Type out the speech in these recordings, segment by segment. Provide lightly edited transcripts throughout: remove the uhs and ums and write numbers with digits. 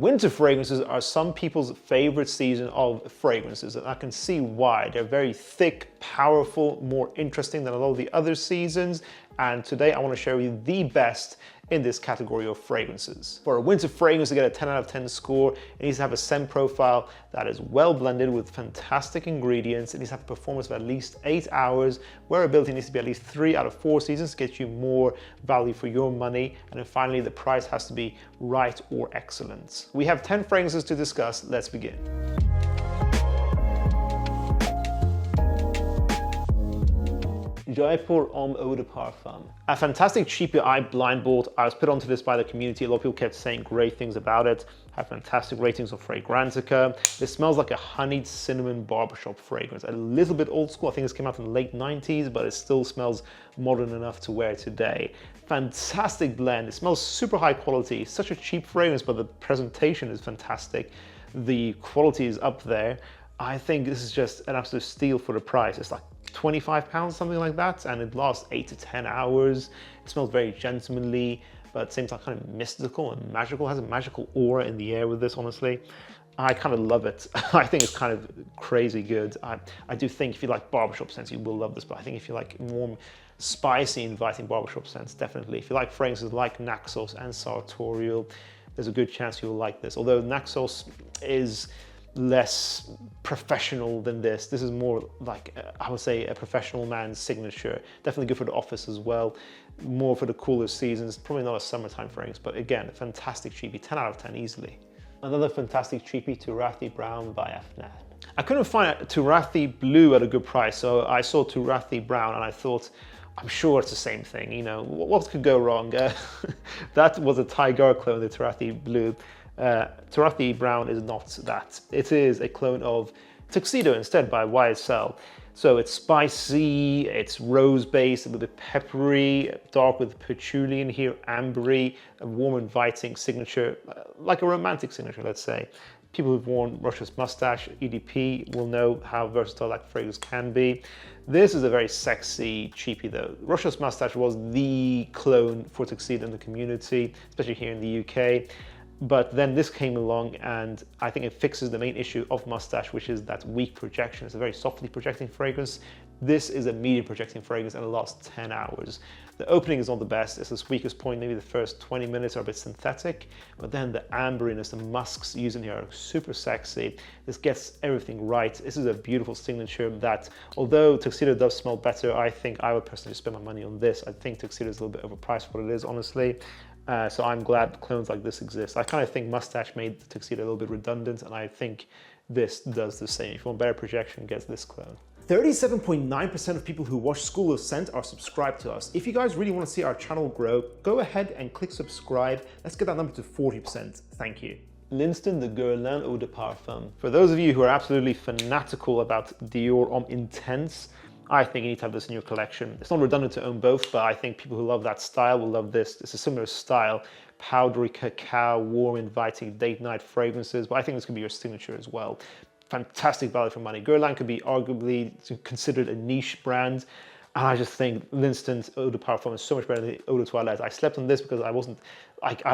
Winter fragrances are some people's favorite season of fragrances, and I can see why. They're very thick, powerful, more interesting than a lot of the other seasons, and today I want to show you the best in this category of fragrances. For a winter fragrance to get a 10 out of 10 score, it needs to have a scent profile that is well blended with fantastic ingredients. It needs to have a performance of at least 8 hours. Wearability needs to be at least 3 out of 4 seasons to get you more value for your money. And then finally, the price has to be right or excellent. We have 10 fragrances to discuss. Let's begin. Jaipur Homme Eau de Parfum. A fantastic cheapie I blind bought. I was put onto this by the community. A lot of people kept saying great things about it. Have fantastic ratings of Fragrantica. It smells like a honeyed cinnamon barbershop fragrance. A little bit old school. I think this came out in the late 90s, but it still smells modern enough to wear today. Fantastic blend. It smells super high quality. Such a cheap fragrance, but the presentation is fantastic. The quality is up there. I think this is just an absolute steal for the price. It's like £25, something like that, and it lasts 8 to 10 hours. It smells very gentlemanly, but at the same time kind of mystical and magical. It has a magical aura in the air with this, honestly. I kind of love it. I think it's kind of crazy good. I do think if you like barbershop scents, you will love this, but I think if you like warm, spicy, inviting barbershop scents, definitely. If you like fragrances like Naxos and Sartorial, there's a good chance you'll like this. Although Naxos is less professional than this. This is more like, I would say, a professional man's signature. Definitely good for the office as well. More for the cooler seasons. Probably not a summertime fragrance, but again, a fantastic cheapie. 10 out of 10 easily. Another fantastic cheapie, Turathi Brown by Afnan. I couldn't find Turathi Blue at a good price, so I saw Turathi Brown and I thought, I'm sure it's the same thing. You know, what could go wrong? That was a Tygar clone, the Turathi Blue. Turathi Brown is not that. It is a clone of Tuxedo instead by YSL. So it's spicy, it's rose-based, a little bit peppery, dark with patchouli in here, ambery, a warm, inviting signature, like a romantic signature, let's say. People who've worn Rochas Moustache, EDP, will know how versatile that fragrance can be. This is a very sexy cheapie though. Rochas Moustache was the clone for Tuxedo in the community, especially here in the UK. But then this came along and I think it fixes the main issue of Moustache, which is that weak projection. It's a very softly projecting fragrance. This is a medium projecting fragrance and it lasts 10 hours. The opening is not the best. It's the weakest point. Maybe the first 20 minutes are a bit synthetic, but then the amberiness, the musks used in here are super sexy. This gets everything right. This is a beautiful signature that, although Tuxedo does smell better, I think I would personally spend my money on this. I think Tuxedo is a little bit overpriced for what it is, honestly. So I'm glad clones like this exist. I kind of think Moustache made the Tuxedo a little bit redundant, and I think this does the same. If you want better projection, get this clone. 37.9% of people who watch School of Scent are subscribed to us. If you guys really want to see our channel grow, go ahead and click subscribe. Let's get that number to 40%. Thank you. Linston the Guerlain Eau de Parfum. For those of you who are absolutely fanatical about Dior Homme Intense, I think you need to have this in your collection. It's not redundant to own both, but I think people who love that style will love this. It's a similar style, powdery cacao, warm, inviting date night fragrances, but I think this could be your signature as well. Fantastic value for money. Guerlain could be arguably considered a niche brand, and I just think Linston's Eau de Parfum is so much better than the Eau de Toilette. I slept on this because I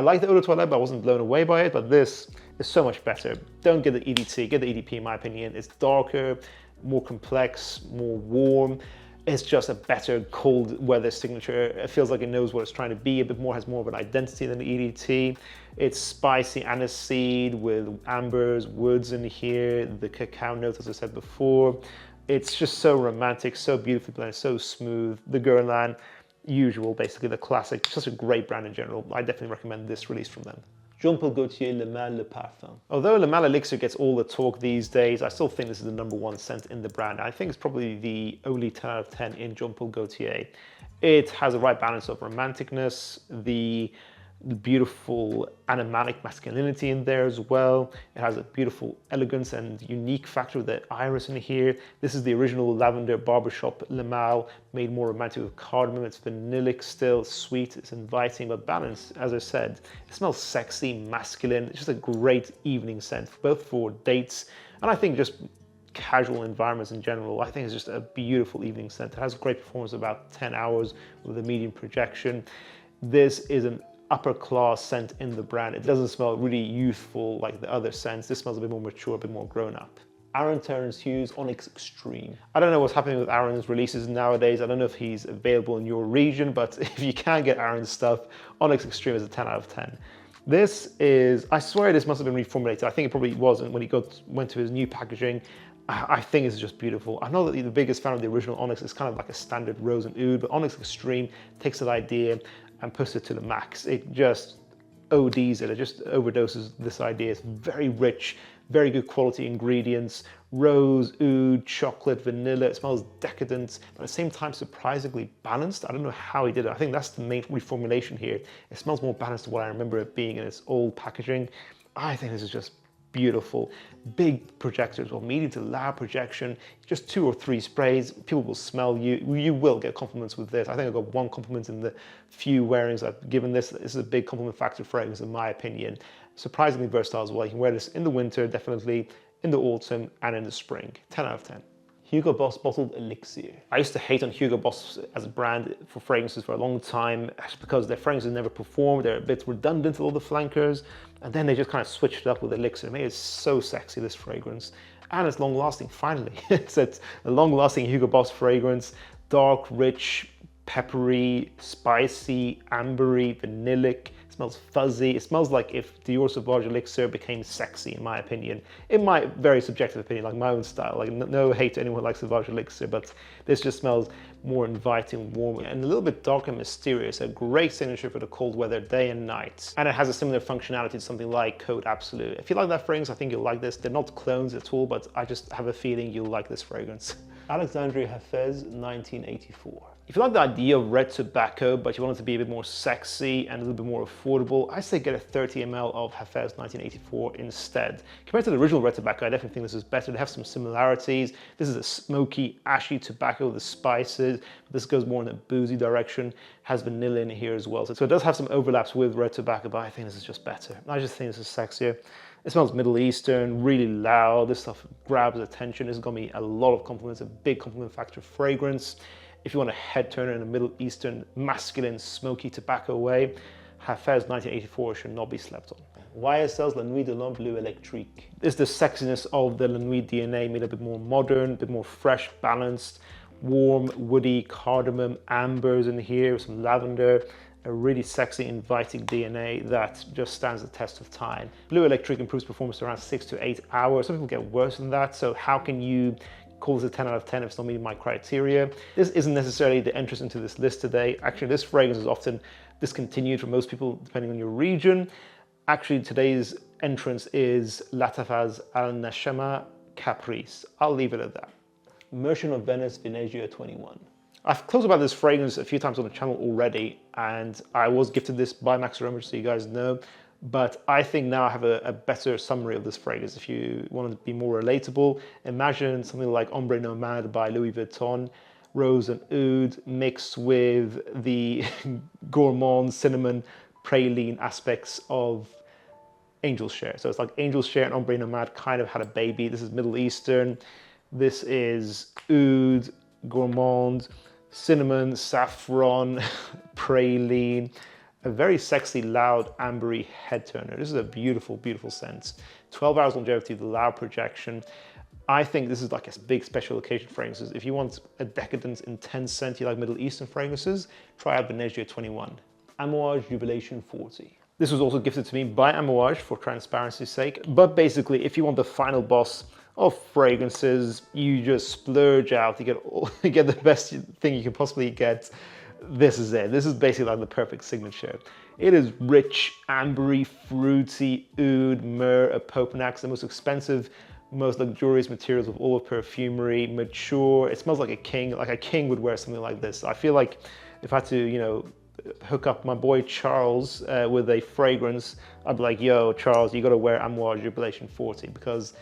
like the Eau de Toilette, but I wasn't blown away by it, but this is so much better. Don't get the EDT, get the EDP in my opinion. It's darker, more complex, more warm. It's just a better cold weather signature. It feels like it knows what it's trying to be, a bit more, has more of an identity than the EDT. It's spicy aniseed with ambers, woods in here, the cacao notes, as I said before. It's just so romantic, so beautifully blended, so smooth. The Guerlain, usual, basically the classic, just a great brand in general. I definitely recommend this release from them. Jean-Paul Gaultier Le Mal Le Parfum. Although Le Mal Elixir gets all the talk these days, I still think this is the #1 scent in the brand. I think it's probably the only 10 out of 10 in Jean-Paul Gaultier. It has the right balance of romanticness, the beautiful animalic masculinity in there as well. It has a beautiful elegance and unique factor with the iris in here. This is the original lavender barbershop Le Mal, made more romantic with cardamom. It's vanillic still, sweet, it's inviting, but balanced, as I said. It smells sexy, masculine. It's just a great evening scent, both for dates and I think just casual environments in general. I think it's just a beautiful evening scent. It has great performance, about 10 hours with a medium projection. This is an upper class scent in the brand. It doesn't smell really youthful like the other scents. This smells a bit more mature, a bit more grown up. Aaron Terence Hughes Onyx Extreme. I don't know what's happening with Aaron's releases nowadays. I don't know if he's available in your region, but if you can get Aaron's stuff, Onyx Extreme is a 10 out of 10. This is, I swear this must have been reformulated. I think it probably wasn't when he went to his new packaging. I think it's just beautiful. I know that the biggest fan of the original Onyx is kind of like a standard rose and oud, but Onyx Extreme takes that idea and puts it to the max. It just ODs it just overdoses this idea. It's very rich, very good quality ingredients, rose, oud, chocolate, vanilla. It smells decadent, but at the same time surprisingly balanced. I don't know how he did it. I think that's the main reformulation here. It smells more balanced than what I remember it being in its old packaging. I think this is just beautiful. Big projectors, or medium to loud projection, just 2 or 3 sprays, people will smell you. You will get compliments with this. I think I got 1 compliment in the few wearings I've given this. This is a big compliment factor fragrance in my opinion. Surprisingly versatile as well. You can wear this in the winter, definitely in the autumn and in the spring. 10 out of 10. Hugo Boss bottled Elixir. I used to hate on Hugo Boss as a brand for fragrances for a long time because their fragrances never perform. They're a bit redundant with all the flankers. And then they just kind of switched it up with Elixir. It made it so sexy, this fragrance. And it's long lasting, finally. It's a long lasting Hugo Boss fragrance. Dark, rich, peppery, spicy, ambery, vanillic. It smells fuzzy. It smells like if Dior Sauvage Elixir became sexy, in my opinion. In my very subjective opinion, like my own style. Like no hate to anyone who likes Sauvage Elixir, but this just smells more inviting, warm, and a little bit dark and mysterious. A great signature for the cold weather, day and night. And it has a similar functionality to something like Code Absolu. If you like that fragrance, I think you'll like this. They're not clones at all, but I just have a feeling you'll like this fragrance. Alexandria Hafez 1984. If you like the idea of red tobacco, but you want it to be a bit more sexy and a little bit more affordable, I say get a 30 ml of Hafez 1984 instead. Compared to the original red tobacco, I definitely think this is better. They have some similarities. This is a smoky, ashy tobacco with the spices. This goes more in a boozy direction. Has vanilla in here as well. So it does have some overlaps with red tobacco, but I think this is just better. I just think this is sexier. It smells Middle Eastern, really loud. This stuff grabs attention. This has got me a lot of compliments, a big compliment factor fragrance. If you want a head turner in a Middle Eastern, masculine, smoky tobacco way, Hafez 1984 should not be slept on. YSL's La Nuit de l'Homme Bleu Électrique. This is the sexiness of the La Nuit DNA, made a bit more modern, a bit more fresh, balanced, warm, woody, cardamom, ambers in here, some lavender, a really sexy, inviting DNA that just stands the test of time. Bleu Électrique improves performance around 6 to 8 hours. Some people get worse than that, so how can you call this a 10 out of 10 if it's not meeting my criteria? This isn't necessarily the entrance into this list today. Actually, this fragrance is often discontinued for most people, depending on your region. Actually, today's entrance is Latafaz Al Nashama Caprice. I'll leave it at that. Merchant of Venice Venezia 21. I've talked about this fragrance a few times on the channel already, and I was gifted this by Max Aroma, so you guys know. But I think now I have a better summary of this fragrance. If you want to be more relatable, imagine something like Ombre Nomade by Louis Vuitton, rose and oud mixed with the gourmand cinnamon praline aspects of Angel's Share. So it's like Angel's Share and Ombre Nomade kind of had a baby. This is Middle Eastern. This is oud, gourmand, cinnamon, saffron, praline. A very sexy, loud, ambery head turner. This is a beautiful, beautiful scent. 12 hours longevity, the loud projection. I think this is like a big special occasion fragrances. If you want a decadent, intense scent, you like Middle Eastern fragrances, try out Venezia 21. Amouage Jubilation 40. This was also gifted to me by Amouage for transparency's sake. But basically, if you want the final boss of fragrances, you just splurge out, you get the best thing you can possibly get. This is it. This is basically like the perfect signature. It is rich, ambery, fruity, oud, myrrh, opoponax, the most expensive, most luxurious materials of all of perfumery, mature. It smells like a king would wear something like this. I feel like if I had to, you know, hook up my boy Charles with a fragrance, I'd be like, yo, Charles, you gotta wear Amouage Jubilation 40 because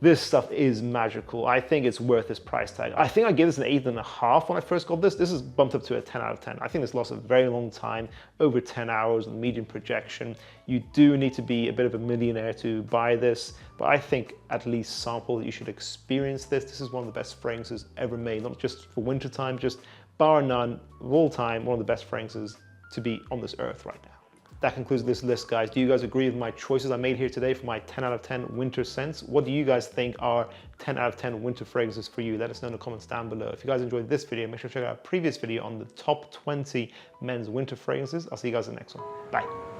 this stuff is magical. I think it's worth this price tag. I think I gave this an 8.5 when I first got this. This is bumped up to a 10 out of 10. I think this lasts a very long time, over 10 hours with medium projection. You do need to be a bit of a millionaire to buy this, but I think at least sample, you should experience this. This is one of the best fragrances ever made, not just for wintertime, just bar none, of all time, one of the best fragrances to be on this earth right now. that concludes this list, guys. Do you guys agree with my choices I made here today for my 10 out of 10 winter scents? What do you guys think are 10 out of 10 winter fragrances for you? Let us know in the comments down below. If you guys enjoyed this video, make sure to check out our previous video on the top 20 men's winter fragrances. I'll see you guys in the next one. Bye.